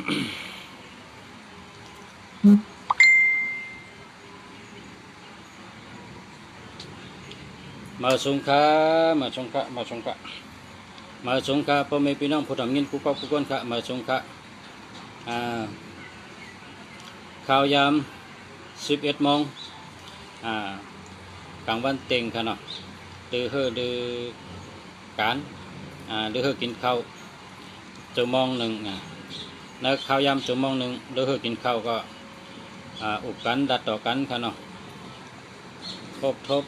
มาสงขามาสงขามาสงขามาสงขาพ่อแม่พี่น้องผู้ทำเงินกุ๊กกุ๊กคนค่ะมาสงขาข่าวยาม11 โมงกลางวันเต็งค่ะเนาะดื้อดื้อการดื้อกินข้าวชั่วโมงหนึ่งในข่าวยามชั่วโมงหนึ่งดื้อกินข้าวก็อุบกันดัดต่อกันค่ะเนาะทบ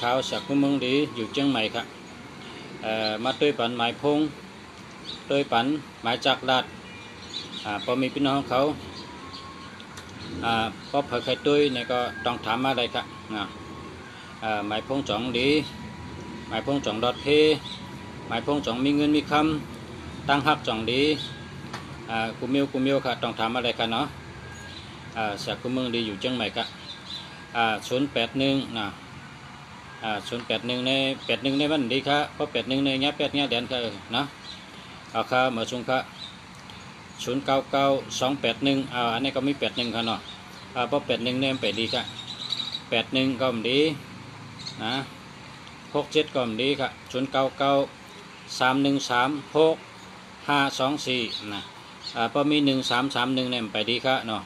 ข่าวจากเมืองดีอยู่เชียงใหม่ครับมาด้วยปันหมายพงด้วยปันหมายจักรลาดพอมีพี่น้องเขาพอเผยใครด้วยเนี่ยก็ต้องถามมาได้ครับหมายพงจ่องดีหมายพงจ่องดอดเพหมายพงจ่องมีเงินมีคำตั้งหักจ่องดีกูมิวครับต้องถามมาได้ครับเนาะจากเมืองดีอยู่เชียงใหม่ครับ081นะ081ใน81ในมันดีครับเพราะ81ในเงี้ย8เงี้ยเดือนก็นะเอาค่ามาชงค่า099281อันนี้ก็มี81ครับเนาะเพราะ81เนี่ยไปดีครับ81ก็ดีนะ67ก็ดีครับ0993136524นะเพราะมี1331เนี่ยไปดีครับเนาะ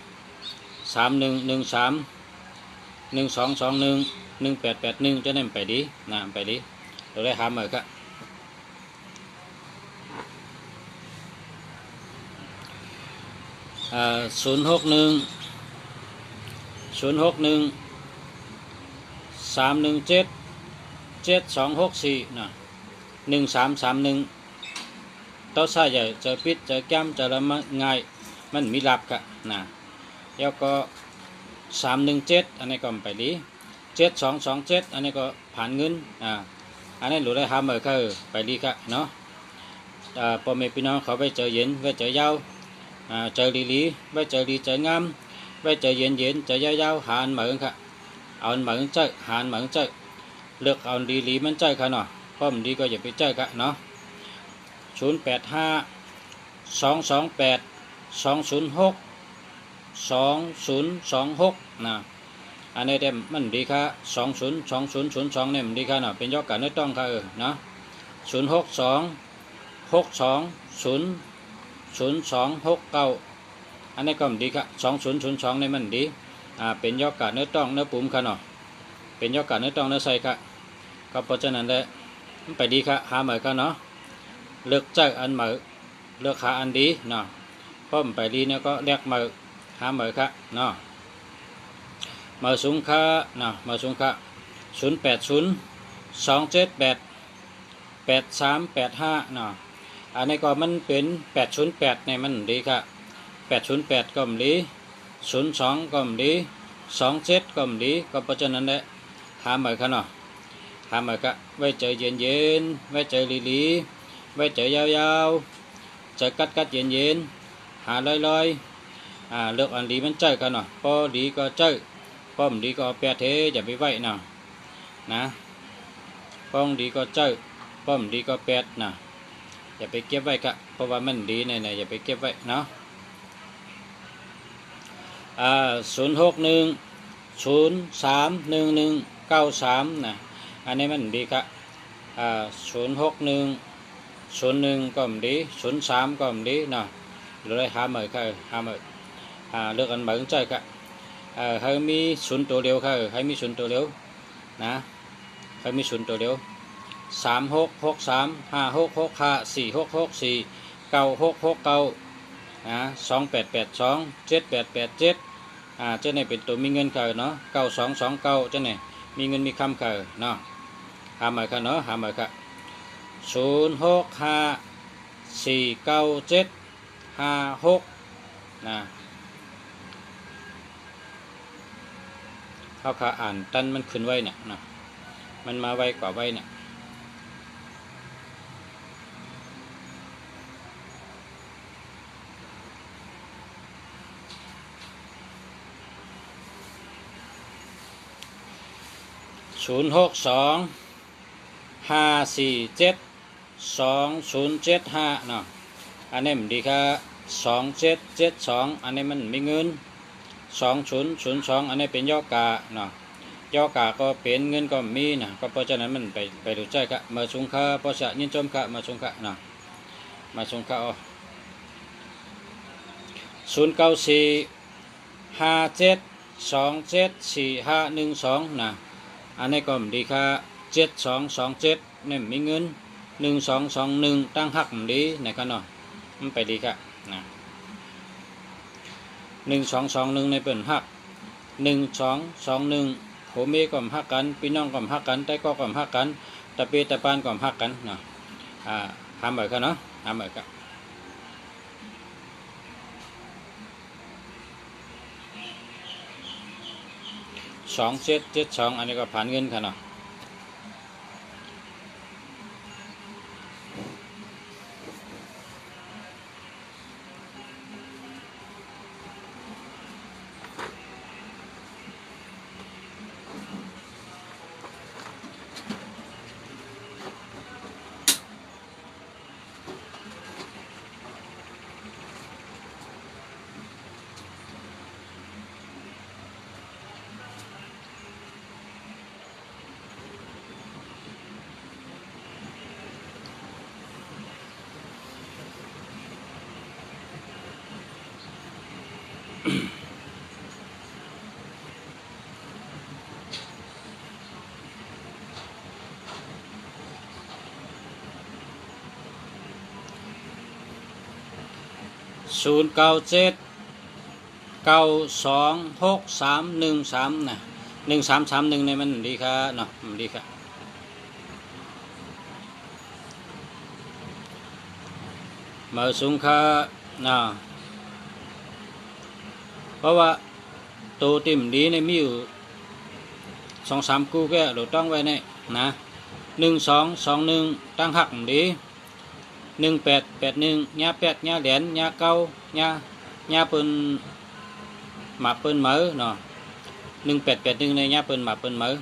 31131221จะนั่นไปดีนะไปดีเราได้หามาครับ06131377264นะ1331ต้นสายใหญ่เจอปิดเจอแก้มเจอละง่ายมันมีหลับครับนะแล้วก็317อันนี้ก็ไปดี7227อันนี้ก็ผ่านเงินอันนี้หลุดได้หามาก็ไปดีครับเนาะพอแม่พี่น้องเขาไปเจอเย็นไปเจอยาวเจอลีไปเจอดีเจองามไปเจอเย็นเจอยาวหาอันเหมือนค่ะเอาอันเหมือนเจอหาอันเหมือนเจอเลือกเอาลีมันเจอค่ะเนาะเพราะมันดีก็อย่าไปเจอค่ะเนาะ085208206206นะอันนี้เต็มมันดีค่ะ202002เนี่ยมันดีค่ะเนาะเป็นยอดการเนื้อต้องค่ะเนาะ0626200269อันนี้ก็มันดีค่ะ2002เนี่ยมันดีเป็นยอดการเนื้อต้องเนื้อปุ่มค่ะเนาะเป็นยอดการเนื้อต้องเนื้อใส่ค่ะก็เพราะฉะนั้นแหละมันไปดีค่ะหาเหมือนกันเนาะเลือกใจอันเหมือเลือกหาอันดีเนาะเพราะมันไปดีเนี่ยก็เรียกเหมือหาเหมือค่ะเนาะมาสูงค่านะมาสูงค่า0802788385นะอันนี้ก็มันเป็น808เนี่ยมันดีค่ะ808ก็มันดี02ก็มันดี27ก็มันดีก็เพราะฉะนั้นแหละหาเหมือนกันเนาะหาเหมือนกันไว้เจอเย็นไว้เจอลีไว้เจอยาวเจอกัดเย็นหาลอยเลือกอันดีมันเจอกันเนาะพอดีก็เจอป้อมดีก็แปดเทอย่าไปไหวนะป้อมดีก็เจอป้อมดีก็แปดนะอย่าไปเก็บไว้ครับเพราะว่ามันดีเนี่ยอย่าไปเก็บไว้เนาะ061031193นะอันนี้มันดีครับ06101ก็มันดี03ก็มันดีเนาะเราได้หาเหมือนค่ะหาเหมือนเลือกอันเหมือนใจครับให้มีศูนย์ตัวเดียวค่ะให้มีศูนย์ตัวเดียวนะให้มีศูนย์ตัวเดียว366356646649นะ28827887เจ้าเนี่ยเป็นตัวมีเงินค่ะเนาะ9229เจ้าเนี่ยมีเงินมีคำค่ะเนาะหาใหม่ค่ะเนาะหาใหม่ค่ะ06549756นะเขาอ่านตันมันขึ้นไว้เนี่ยนะมันมาไวกว่าไว้เนี่ย06254720775เนาะอันนี้มันดีครับ 2772อันนี้มันมีเงิน2002อันนี้เป็นย่อกาเนาะย่อกาก็เป็นเงินก็มีนะก็เพราะฉะนั้นมันไปดูใจกะมาชงค่าเพราะฉะยินจมกะมาชงกะเนาะมาชงค่า0945727451นะอันนี้ก็ดีค่ะ7227นี่มีเงิน1221ตั้งหักมันดีนะครับเนาะมันไปดีค่ะนะ1221ในเปิ่นหัก1221ผมเมก็หักกันพี่น้องก็หักกันแต่ก็หักกันตะเปตะปานก็หักกันเนาะทำแบบกันเนาะทำแบบกัน2772อันนี้ก็ผ่านเงินค่ะเนาะ0979263131นะ1331ในมันดีค่ะเนาะมันดีค่ะมาสูงค่ะนะเพราะว่าตัวติ่มดีในมีอยู่2-3กู้แก่เราต้องไว้ในนะ1221ตั้งหักดี1881ญา8ญาแหลนญาเก้าญาเปิ้นหมาเปิ้นเหมือเนาะ1881ในญาเปิ้นหมาเปิ้นเหมือ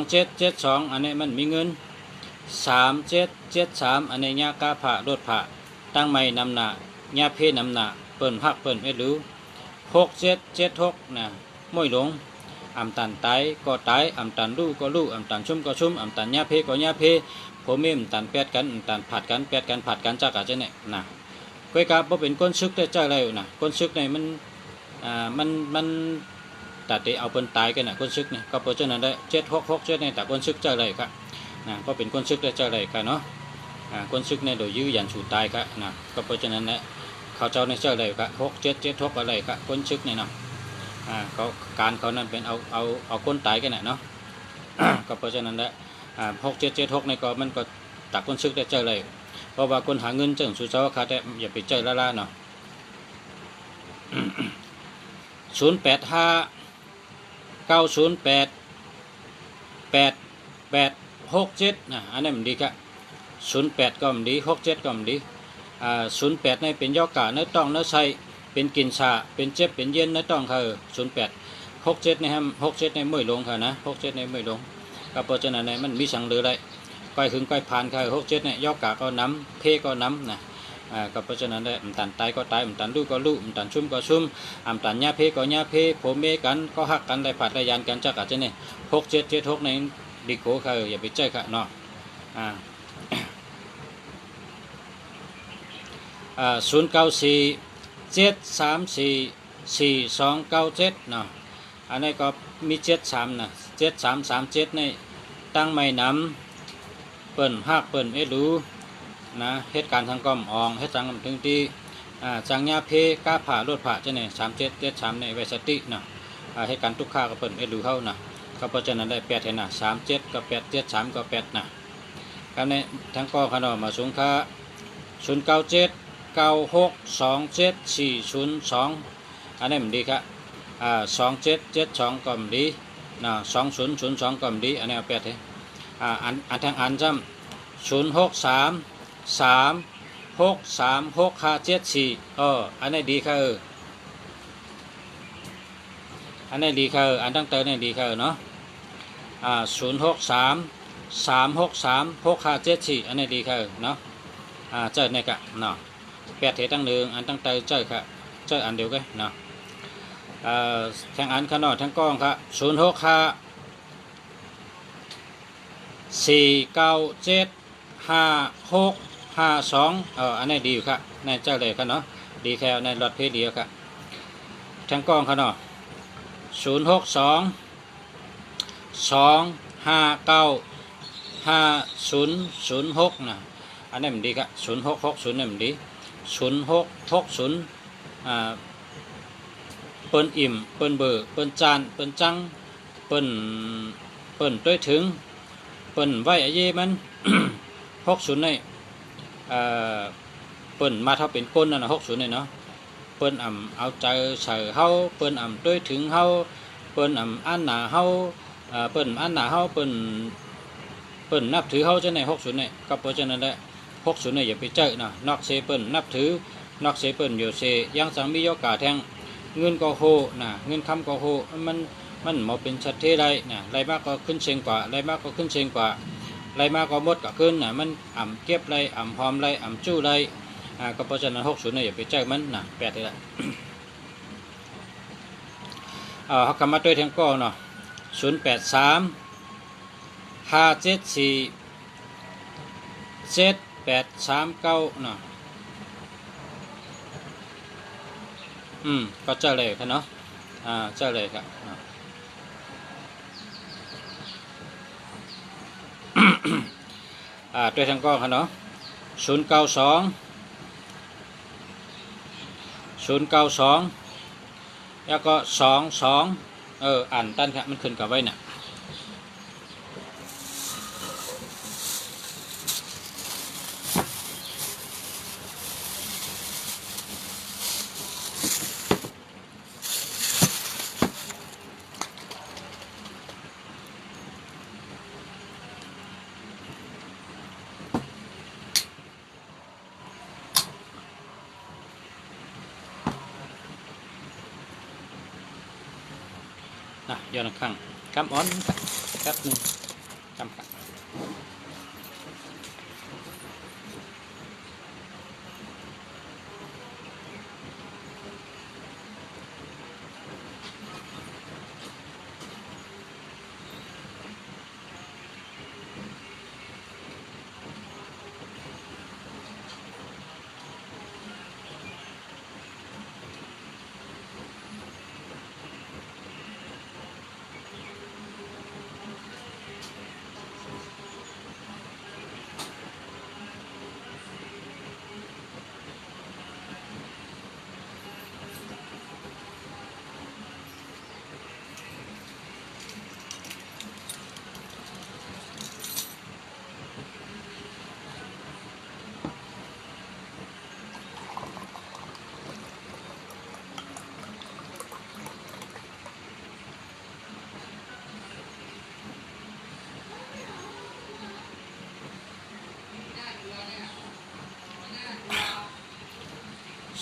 2772อันนี้มันมีเงิน3773อันนี้ญากาผารถผาตั้งใหม่นำหน้าญาเพนำหน้าเปิ้นหักเปิ้นเอ็ดรู้6776นะม้วยหลงอำตันตายก็ตายอำตันรู้ก็รู้อำตันชุ่มก็ชุ่มอำตันญาเพก็ญาเพผมเอ็มตันแปดกันตันผัดกันแปดกันผัดกันจักอาจจะเนี่ยนะก้อยกาบ่เป็นก้นซึกได้ใจอะไรนะก้นซึกในมันตัดที่เอาเปิ้นตายกันนะก้นซึกเนี่ยก็เพราะฉะนั้นได้766เนี่ยแต่ก้นซึกใจอะไรครับนะก็เป็นก้นซึกได้ใจอะไรครับเนาะก้นซึกในโดยยื้อยันสู่ตายครับนะก็เพราะฉะนั้นเนี่ยเขาเจ้าในใจอะไรครับ6776อะไรครับก้นซึกเนี่ยเนาะเขาการเขานั้นเป็นเอาก้นตายกันเนาะ ก็เพราะฉะนั้นแหละ6776ในก็มันก็ตักคนซึกได้เจอเลยเพราะว่าคนหาเงินเจิงสู่เจ้าขาแต่อย่าไปเจอล่าเนาะ0859088867นะอันนี้มันดีครับ08ก็มันดี67ก็มันดี08ในเป็นย่อกะเนื้อต้องเนื้อใส่เป็นกินชาเป็นเจ็บเป็นเย็นเนื้อต้องค่ะ08 67ในฮะ67ในไม่ลงค่ะนะ67ในไม่ลงก็เพราะฉะนั้นเนี่ยมันมีสังเรือได้ก้อยถึงก้อยผ่านค่ะ67เนี่ยย่อกะก็น้ำเพก็น้ำนะก็เพราะฉะนั้นเนี่ยมันตันตายก็ตายมันตันรู้ก็รู้มันตันชุ่มก็ชุ่มมันตันญาเพก็ญาเพผมเมกันก็หักกันได้ผัดได้ยานกันจักอาจจะเนี่ย6776ในดีโก้ค่ะอย่าไปใจค่ะเนาะ0947344297เนาะอันนี้ก็มี73นะ7337ในตั้งไม่นำเปิ้นหักเปิ้นรู้นะเหตุการณ์ทางก้อมอองเหตุจังถึงที่จังญาเพก้าผ่ารถผ่าจะเนี่ย3773ในไวสติเนาะเหตุการณ์ทุกข้าก็เปิ้นรู้เข้านะก็เพราะฉะนั้นได้8เห็นนะ37กับ8 73กับ8นะครับในทั้งก้อขนมมาสูงค่า0979627402อันนี้มันดีครับ2772ก็มันดีนะ2002ก็มันดีอันนี้เอา8เลยอันทางอันจำ0633636574อันนี้ดีค่ะอันนี้ดีค่ะอันตั้งเตอร์นี่ดีค่ะเนาะ0633636574อันนี้ดีค่ะเนาะเจอเนี่ยกะเนาะ แปดเทตั้งหนึ่งอันตั้งใจเจ้าค่ะเจ้าอันเดียวกันเนาะแทงอันขนอดทั้งกล้องครับ06ค่ะ4975652อันนี้ดีอยู่ครับในเจ้าเลยครับเนาะดีแค่ในรถเพจเดียวครับทั้งกล้องขนอด062 259 5006นะอันนี้มันดีครับ0660นี่มันดี0660เปิ้นอิ่มเปิ้นเบอร์เปิ้นจานเปิ้นจังเปิ้นด้วยถึงเปิ้นไว้อาเยมัน 60นี่เปิ้นมาเท่าเป็นก้นนั่นนะ60นี่เนาะเปิ้นเอาใจใส่เฮาเปิ้นด้วยถึงเฮาเปิ้นอันหนาเฮาเปิ้นอันหนาเฮาเปิ้นนับถือเฮาจังได๋60นี่ก็เพราะฉะนั้นแหละ60นี่อย่าไปเจอนะนอกเสเปิ้นนับถือนอกเสเปิ้นอยู่เสยังสังมีโอกาสแทงเงินก็โหนะเงินคำก็โหมันบ่เป็นชัดเจนได้นะไรมากก็ขึ้นเชิงกว่าไรมากก็ขึ้นเชิงกว่าไรมากก็หมดก็ขึ้นนะมันเก็บไรหอมไรจู้ไรก็เพราะฉะนั้น60นี่อย่าไปเจอมันนะแปดเลยละเขากำมาด้วยแทงก็เนาะ083 574 7839เนาะก็เจอเลยครับเนาะเจอเลยครับด้วยทางกล้องครับเนาะ092แล้วก็22อ่านตั้นครับมันขึ้นกับไว้น่ะย้อนข้างกำอ้อนแป๊บนึงกำครับ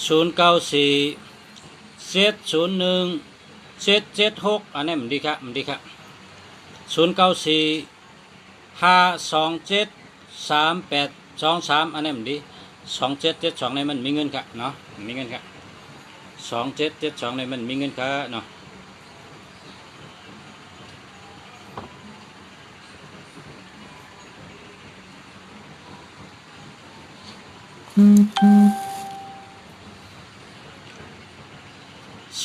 094 701 776อันนี้มันดีครับมันดีครับ094 527 3823อันนี้มันดี2772ในมันมีเงินครับเนาะมีเงินครับ2772ในมันมีเงินครับเนาะ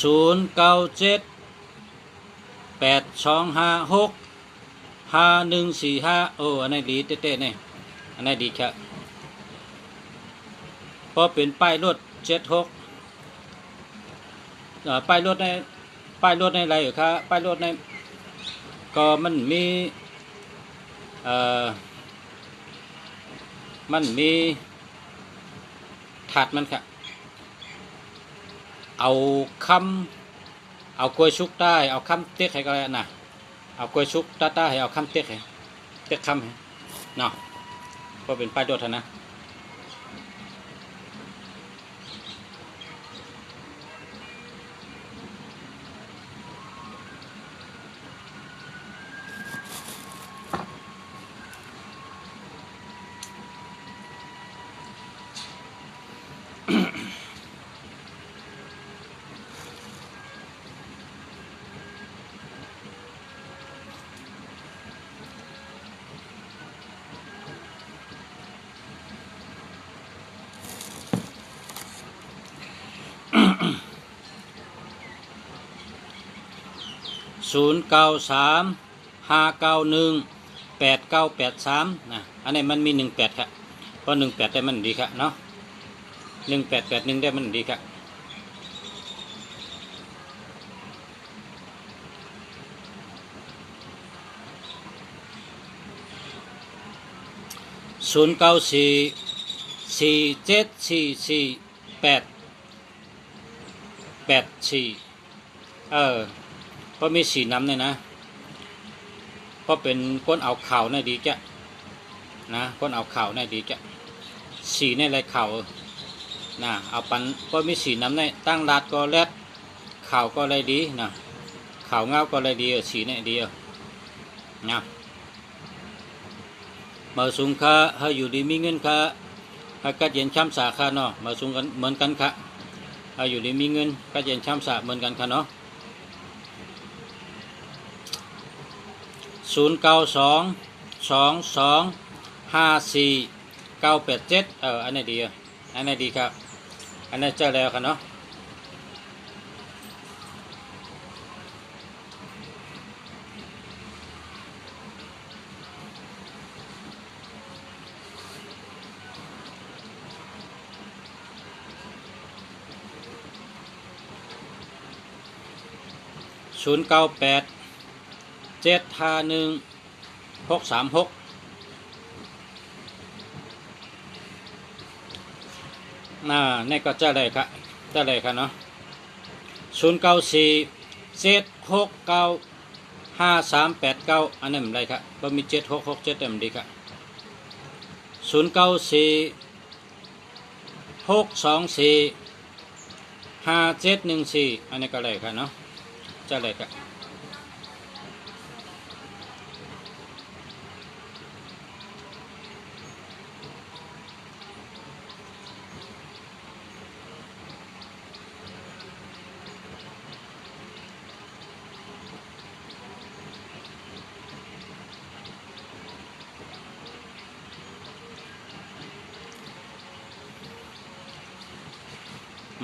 097 8256 5145อันนี้ดีเต้ๆนี่อันนี้ดีครับพอเป็นป้ายรถ76ป้ายรถในอะไรอยู่ครับป้ายรถในก็มันมีถัดมันครับเอากล้วยชุกได้เอาคำเต๊กให้ก็ได้นะเอากล้วยชุกต้าให้เอาคำเต๊กให้เต๊กคำให้เนาะก็เป็นป้ายรถนะ 0935918983นะอันนี้มันมี18ครับเพราะ18ได้มันดีครับเนาะ1881ได้มันดีครับ094474488เพราะมีสีน้ำเนี่ยนะเพราะเป็นคนเอาข่าวในดีจ้ะนะคนเอาข่าวในดีจ้ะสีในไรข่าวนะเอาปันเพราะมีสีน้ำในตั้งรัดก็แลดข่าวก็ไรดีนะข่าวเงาก็ไรดีสีในดีนะมาสูงค่ะให้อยู่ดีมีเงินค่ะให้กัดเย็นช้ำสาค่ะเนาะมาสูงกันเหมือนกันค่ะให้อยู่ดีมีเงินกัดเย็นช้ำสาเหมือนกันค่ะเนาะ0922254987อันนี้ดีอันนี้ดีครับอันนี้เจอแล้วค่ะเนาะ0987516636นี่ก็จะได้ครับจะได้ครับเนาะ0947695389อันนี้มันได้ครับก็มี7667เต็มดีครับ0946245714อันนี้ก็ได้ครับเนาะจะได้ครับ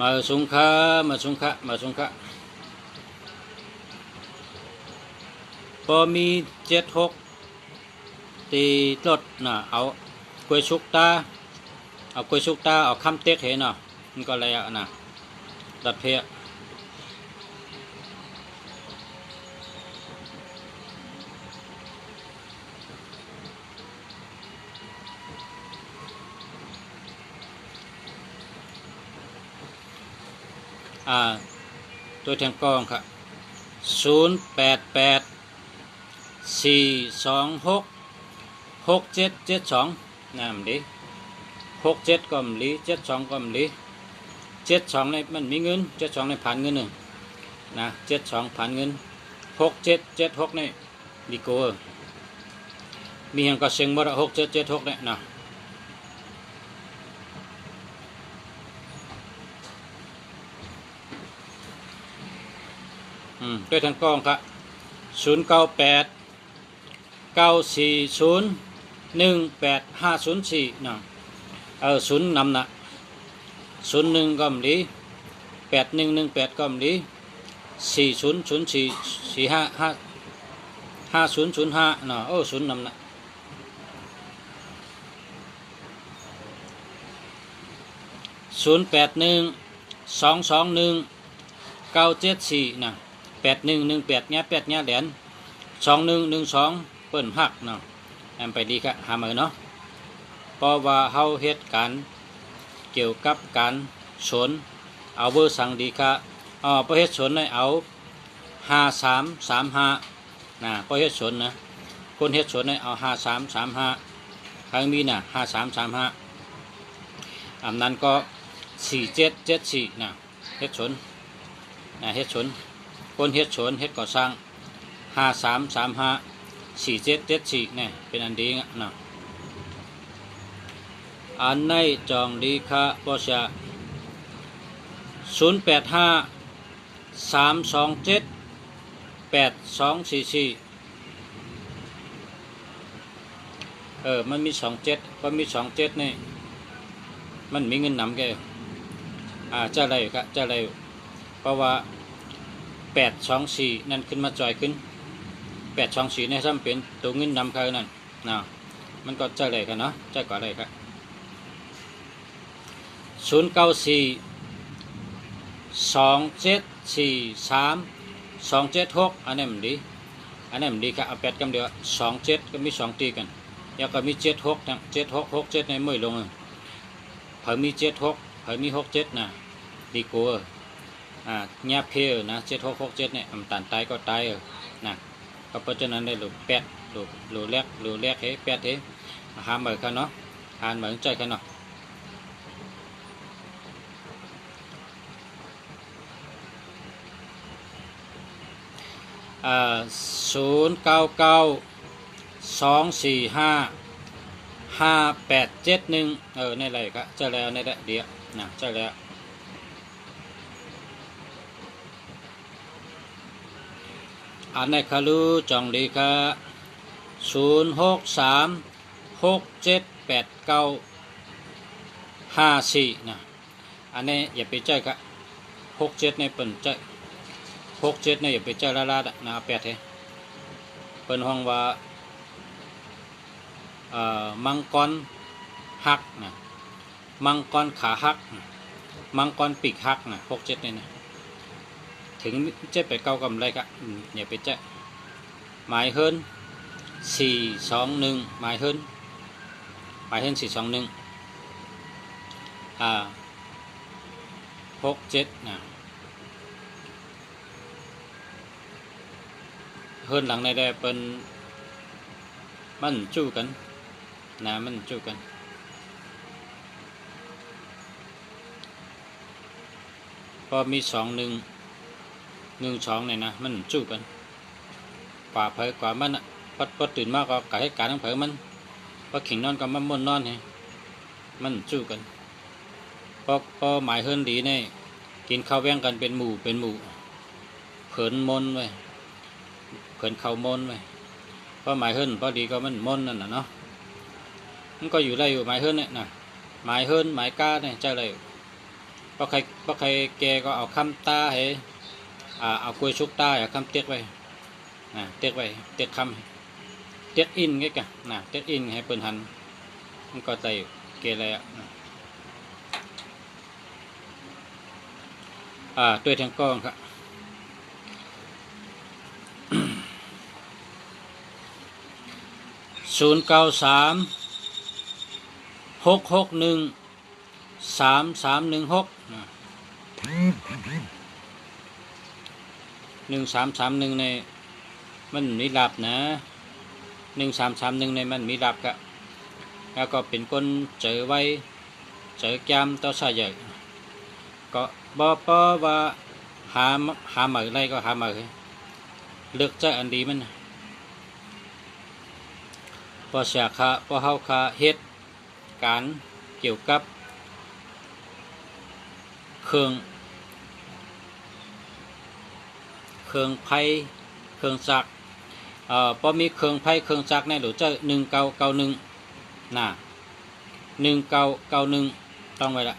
มาสุงค่ะพอมี76ตีรถน่ะเอากล้วยชุกตาเอาคำเต็กเห็นเนาะมันก็เลยนะตัดเพียตัวแทงกองครับ0884266772นั่นดิ67ก็มลี72ก็มลี72ในมันมีเงิน72ในผ่านเงินหนึ่งนะ72ผ่านเงิน6776ในดีโก้มีอย่างก็เสียงบ่ละ6776เนี่ยนะด้วยทางกล้องครับ0989401854นะ0นำนะ01ก็มลี8118ก็มลี4004455005นะ0นำนะ081221974974นะ8118เนี้ย8เนี้ยเหรียญ2112เปิ้นหักเนาะแอมไปดีครับหามือเนาะเพราะว่าเฮาเฮ็ดการเกี่ยวกับการสนเอาเบอร์สั่งดีค่ะประเฮ็ดสนให้เอา5335นะประเฮ็ดสนนะคนเฮ็ดสนให้เอา5335ทางมีน่ะ5335อันนั้นก็4774นะเฮ็ดสนนะเฮ็ดสนคนเฮ็ดสวนเฮ็ดก่อสร้าง53354774เนี่ยเป็นอันดีนะอันในจองดีค่ะบ่ชะ0853278244มันมี27ก็มี27นี่มันมีเงินนำแกจะอะไรครับจะอะไรเพราะว่า 824นั่นขึ้นมาจอยขึ้น824เนี่ยซ้ำเป็นตัวเงินนำเข้านั่นนะมันก็จะอะไรกันเนาะจะกว่าอะไรครับ094 2743 276อันนี้มันดีครับเอา8กันเดียว27ก็มี2ตีกันแล้วก็มี76นะ7667ในมือลงเพิ่มมี76เพิ่มมี67นะดีกว่าเงียบเพลนะ7667เนี่ยมันตันตายก็ตายนะก็เพราะฉะนั้นได้หลุด8หลุดแรกเฮ้8เฮ้หาเหมือนกันเนาะหาเหมือนใจกันเนาะ099 245 5871ในไรครับเจอแล้วในเดียวนะเจอแล้วอันนี้คารูจองดีครับ063 6789 54นะอันนี้อย่าไปเจอครับ67ในเปิ่นเจอ67เนี่ยอย่าไปเจอละลาดนะ8เฮ้เปิ่นห้องว่ามังกรหักนะมังกรขาหักมังกรปีกหักนะ67เนี่ยนะถึง789กำไรครับอย่าไปเจอหมายเฮิรน421หมายเฮิรน42167นะเฮิรนหลังในได้เป็นมันจู้กันนะมันจู้กันพอมี2112เนี่ยนะมันจู้กันกว่าเผยกว่ามันพอตื่นมากก็กะให้การทั้งเผยมันพอขิงนอนก็มันม่วนนอนเนี่ยมันจู้กันพอหมายเฮิรนดีเนี่ยกินข้าวแว่งกันเป็นหมู่เผินมนไว้เผินเขามนไว้พอหมายเฮิรนพอดีก็มันมนนั่นน่ะเนาะมันก็อยู่ได้อยู่หมายเฮิรนเนี่ยนะหมายเฮิรนหมายก้าเนี่ยใจอะไรพอใครแกก็เอาคำตาให้เอากล้วยชุกตาเอาคำเตียกไว้เตียกไว้เตียกคำเตียกอินไงกันเตียกอินให้เปิ่นหันมันก็ใจเกอะไรตัวแทงก้องครับ093 661 3316 1331ในมันมีลับนะ1331ในมันมีลับครับแล้วก็เป็นคนเจอไว้เจอแก้มต่อสายใหญ่ก็บ่ว่าหาเหมือไรก็หาเหมือเลือกใจอันดีมันพอเสียค่าพอเฮาค่าเฮ็ดการเกี่ยวกับเครื่องไผ่เครื่องจักรพอมีเครื่องไผ่เครื่องจักรในหรือจะ1991นะ1991ต้องไว้ละ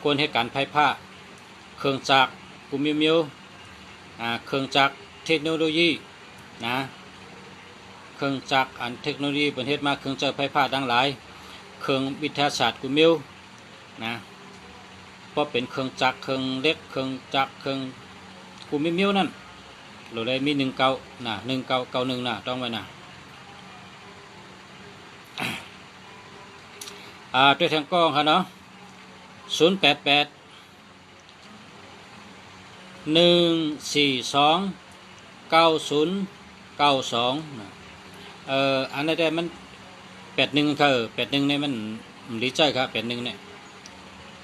ควรให้การไผ่ผ้าเครื่องจักรกุมิมิวเครื่องจักรเทคโนโลยีนะเครื่องจักรอันเทคโนโลยีประเทศมาเครื่องจักรไผ่ผ้าดังหลายเครื่องวิทยาศาสตร์กุมิวนะเพราะเป็นเครื่องจักรเครื่องเล็กเครื่องจักรเครื่องกุมิมิวนั่นเราได้มี1991นะต้องไว้นะด้วยทางกล้องครับเนาะ088 142 9092อันนี้ได้มัน81ครับ81เนี่ยมันดีใจครับ81เนี่ย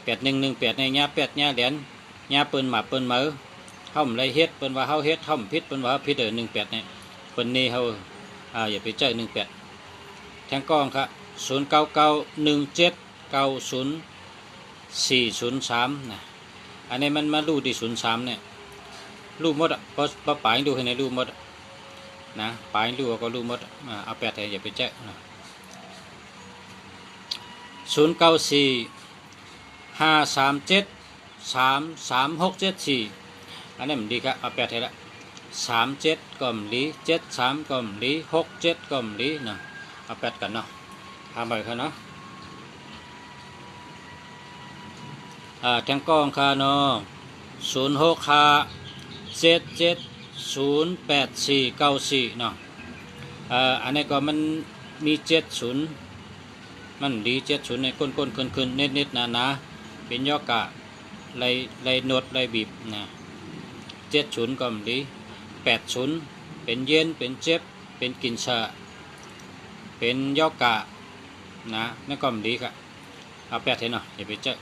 8118ในญา8ญาเหรียญญาปืนหมาปืนเหมือเฮาไรเฮ็ดเปิ้นว่าเฮาเฮ็ดเฮาผิดเปิ้นว่าผิด18เนี่ยเปิ้นนี่เฮาอย่าไปใจ18แทงกล้องครับ0991790403นะอันนี้มันมาดูที่03เนี่ยรูปหมดพอป่ายดูให้ในรูปหมดนะป่ายดูก็รูปหมดเอา8ให้อย่าไปแจ้นะ094 537 3364 อันนี้มันดีครับเอาแปดให้ละ37ก็มลี73ก็มลี67ก็มลีเนาะเอาแปดกันเนาะทำไปครับเนาะแทงกล้องคาเนาะ06ค่า77089494เนาะอันนี้ก็มันมี70มันดี70ในก้นขึ้นเน็ดหนาเป็นยอกะไลโนดไลบีบนะ70ก็มลี80เป็นเย็นเป็นเจ็บเป็นกินชาเป็นยอกะนะนั่นก็มลีครับเอาแปดให้เนาะอย่าไปเจอ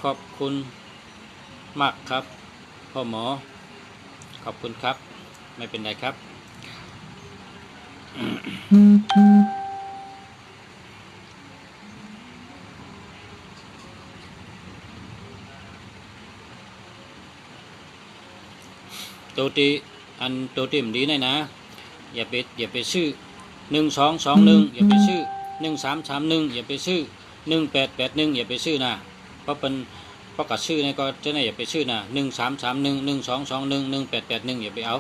ขอบคุณมากครับพ่อหมอขอบคุณครับไม่เป็นไรครับตัวที่มันดีนะอย่าไปซื้อ1221อย่าไปซื้อ1331อย่าไปซื้อ1881อย่าไปซื้อนะเพราะกับชื่อนี่ก็จะไหนอย่าไปชื่อนะ1331 1221 1881อย่าไปเอา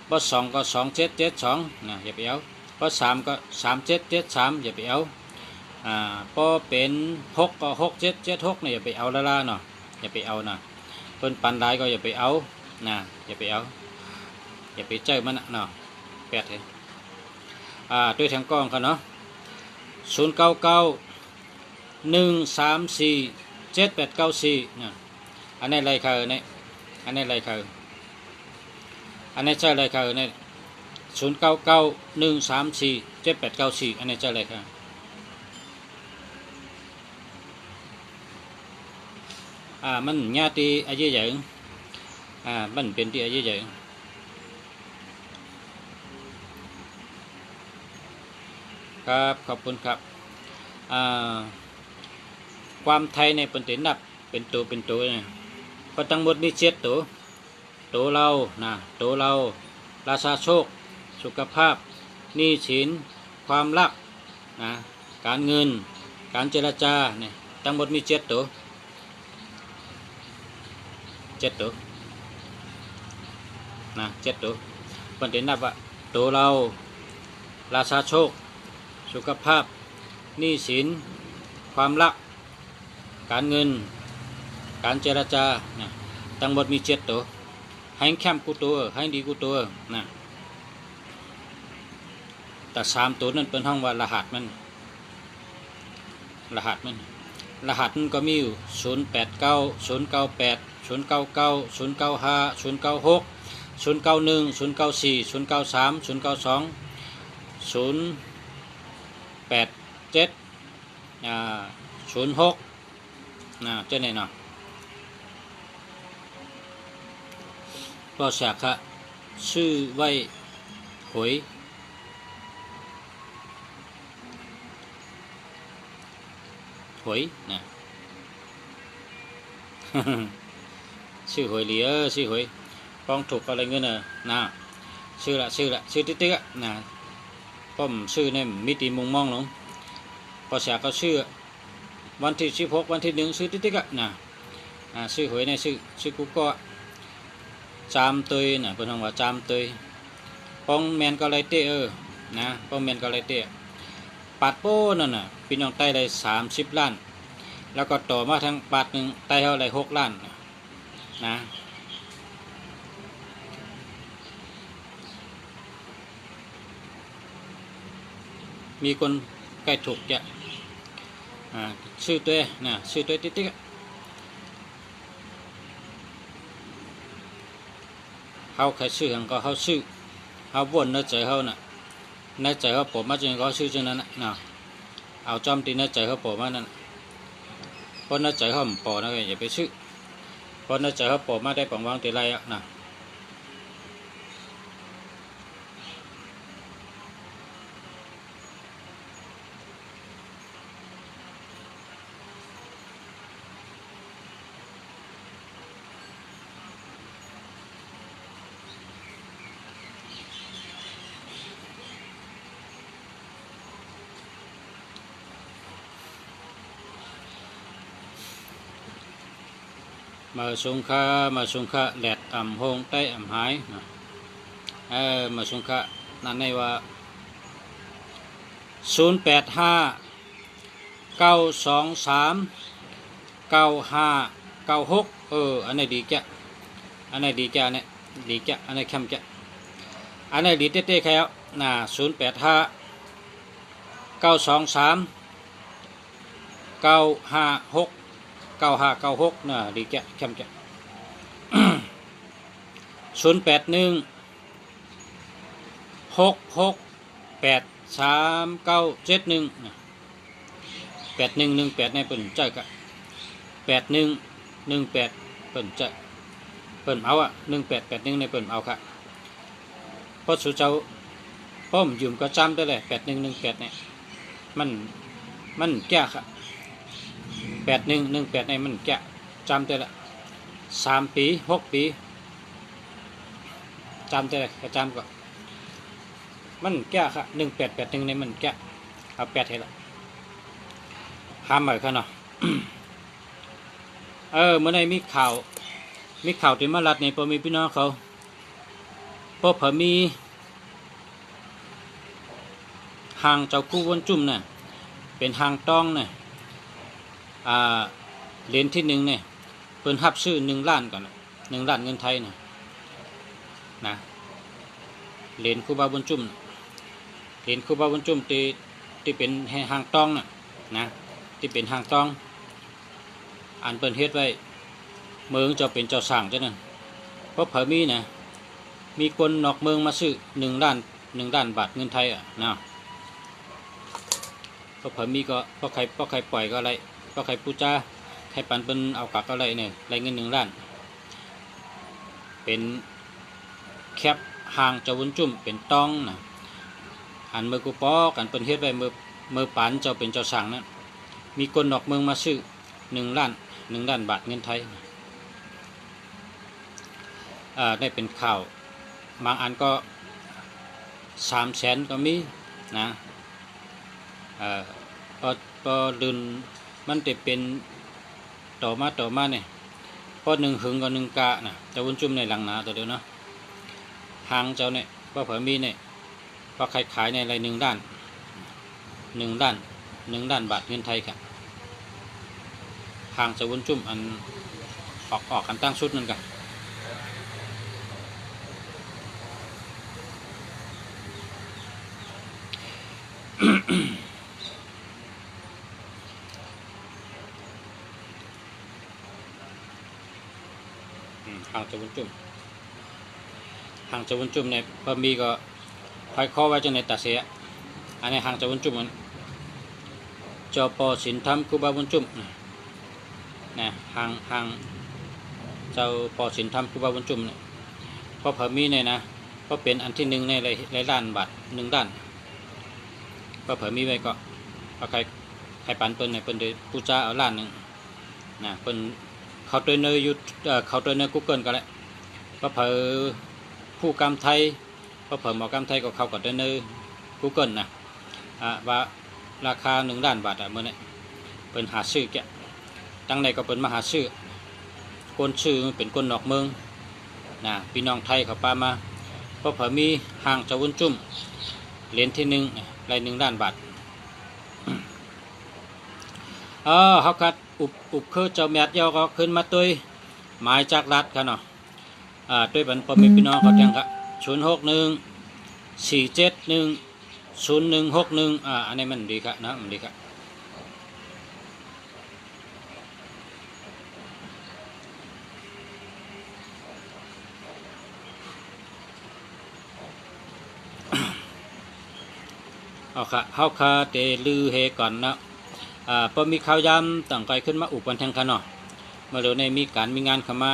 ปอ2ก็2772นะอย่าไปเอาปอ3ก็3773อย่าไปเอาปอเป็น6ก็6776เนี่ยอย่าไปเอาละเนาะอย่าไปเอานะเพิ่นปันได้ก็อย่าไปเอานะอย่าไปเอาอย่าไปเจอมันเนาะแปดเลยด้วยทางกล้องกันเนาะ0991347894นะอันนี้อะไรคือเนี่ยอันนี้อะไรคืออันนี้ใช่อะไรคือเนี่ย0991347894อันนี้ใช่อะไรคือมันญาติอายุใหญ่มันเป็นที่อายุใหญ่ครับขอบคุณครับความไทยในปนตินับเป็นตัวเนี่ยก็ทั้งหมดนี่ตัวเรานะตัวเราราชาโชคสุขภาพหนี้สินความรักนะการเงินการเจรจาเนี่ยทั้งหมดมี7ตัวนะ7ตัวปนตินับว่าตัวเราราชาโชคสุขภาพหนี้สินความรักการเงินการเจรจานะทั้งหมดมี7ตัวให้แคมกูตัวให้ดีกูตัวนะแต่3ตัวนั้นเป็นห้องว่ารหัสมันก็มีอยู่089 098 099 095 096 091 094 093 092 08706เจ้าเนี่ยเนาะก็สักค่ะชื่อไว้หวยนะ ชื่อหวยเหลียชื่อหวยป้องถูกอะไรเงี้ยนะชื่อติ๊กนะป้อมชื่อเนี่ยมิติมุงมองหลงก็สักก็ชื่อวันที่16วันที่1ชื่อติ๊กนะชื่อหวยเนี่ยชื่อกูก็จามเตยนะเป็นคำว่าจามเตยป้องแมนก็ไรเตนะป้องแมนก็ไรเตปัดโป้นั่นน่ะพี่น้องไต้ได้30 ล้านแล้วก็ต่อมาทางปัดหนึ่งไต้เท่าไร6 ล้านนะมีคนใกล้ถูกจะชื่อตัวนะชื่อตัวติ๊กเขาใครชื่อหังก็เขาชื่อเขาวนในใจเขาน่ะในใจเขาผมมาจนเขาชื่อเช่นนั้นนะเอาจอมตีในใจเขาผมมานั่นเพราะในใจเขาปอนะอย่าไปชื่อเพราะในใจเขาผมมาได้ปังวางตีไรนะ มาสุงค่าแหลดอ่ำหงใต้อ่ำหายมาสุงค่านั่นในว่า0859239596อันไหนดีแกอันไหนดีแกเนี่ยดีแกอันไหนเข้มแกอันไหนดีเต้ๆใครเอาน่ะ085923956956น่ะดีแกเข้มแก0816683971 8118ในเปิ่นใจกะ8118เปิ่นใจเปิ่นเอา1881ในเปิ่นเอาค่ะเพราะสุเจ้าป้อมยืมก็จำได้เลย8118เนี่ยมันแก่ค่ะ8118ในมันแก่จำได้ละ3 ปี6 ปีจำได้เลยก็จำก็มันแก่ค่ะ1881ในมันแก่เอา8ให้ละห้ามไว้ค่ะเนาะ เมื่อไหร่มีข่าวที่มาลัดในพอมีพี่น้องเขาพอเผมีหางเจ้ากู้วนจุ่มน่ะเป็นหางต้องน่ะเหรียญที่1เนี่ยเพิ่นรับซื้อ1 ล้านก่อน1 ล้านเงินไทยนะเหรียญครูบาวนจุ่มเหรียญครูบาวนจุ่มที่เป็นหางต้องนะที่เป็นหางต้องอันเปิ้นเฮ็ดไว้เมืองจะเป็นเจ้าสร้างจ้ะนั่นเพราะเผมีนะมีคนนอกเมืองมาซื้อ1 ล้านบาทเงินไทยนะเพราะเผมีก็เพราะใครปล่อยก็อะไรเพราะใครปูจ้าใครปันเปิ้นเอากักอะไรเนี่ยไรเงิน1 ล้านเป็นแคบหางเจ้าวุ้นจุ่มเป็นต้องนะอันเมื่อกูปอกันเปิ้นเฮ็ดไว้เมื่อปานเจ้าเป็นเจ้าสร้างนั้นมีคนนอกเมืองมาซื้อ1 ล้านบาทเงินไทยได้เป็นข่าวบางอันก็300,000ก็มีนะพอลืนมันจะเป็นต่อมาเนี่ยพอ1 หึงก็1 กะนะเจ้าวุ้นจุ่มในหลังหนาตัวเดียวเนาะหางเจ้าเนี่ยพอเผมีเนี่ยพอขายในอะไร1 ล้าน1 ล้านบาทเงินไทยค่ะหางเจ้าวุ้นจุ่มอันออกกันตั้งชุดนั่นกันหางเจ้าวุ้นจุ่มเนี่ยพอมีก็คอยข้อไว้จนในตาเสียอันนี้หางเจ้าวุ้นจุ่มมันจปสินธรรมครูบาวุ้นจุ่มนะหางเจ้าปอสินธรรมครูบาวุ้นจุ่มเนี่ยพอเผมีเนี่ยนะพอเป็นอันที่1ในหลายล้านบาท1 ล้านพอเผมีไว้ก็พอใครปันเปิ้นเนี่ยเปิ้นได้ปูจ้าเอา1 ล้านนะเปิ้นเขาตัวเนยเขาตัวเนย Google ก็แล้วพอเผผู้กรรมไทยพอเผหมอกรรมไทยก็เข้ากับตัวเนย Google นะว่าราคา1 ล้านบาทเมื่อนี้เปิ้นหาซื้อแกตั้งใดก็เปิ้นมาหาซื้อคนชื่อเป็นคนนอกเมืองนะพี่น้องไทยเขาปามาเพราะเผมีหางเจ้าวุ้นจุ่มเหรียญที่1ไร1 ล้านบาทเขาคัดอุบคือเจ้าแมดเยาก็ขึ้นมาตัวหมายจากรัฐค่ะเนาะด้วยบันพอมีพี่น้องเขาแจ้งครับ061471061อันนี้มันดีครับนะมันดีครับเอาค่ะเฮาคาเตลือเฮก่อนนะพอมีข่าวยามต่างไกลขึ้นมาอุบันแทงคันเนาะเมื่อเดี๋ยวนี้มีงานเข้ามา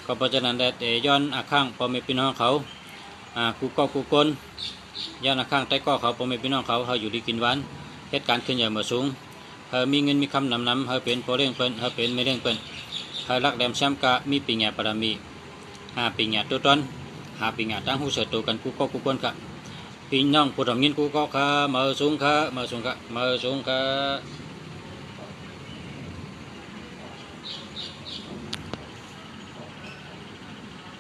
ก็เพราะฉะนั้นแต่ย้อนข้างพอมีพี่น้องเขากูกลย้อนข้างใต้ก็เขาพอมีพี่น้องเขาอยู่ดีกินหวานเหตุการณ์ขึ้นอย่างมาสูงมีเงินมีคำนำเป็นพอเร่งเปิ้นเป็นไม่เร่งเปิ้นรักแดมแชมป์กะมีปีแง่ปรามีปีแง่ตัวตนปีแง่ตั้งหูเสือตัวกันกูกลกะพี่น้องผู้ทำเงินกูก็มาสูงค่ะ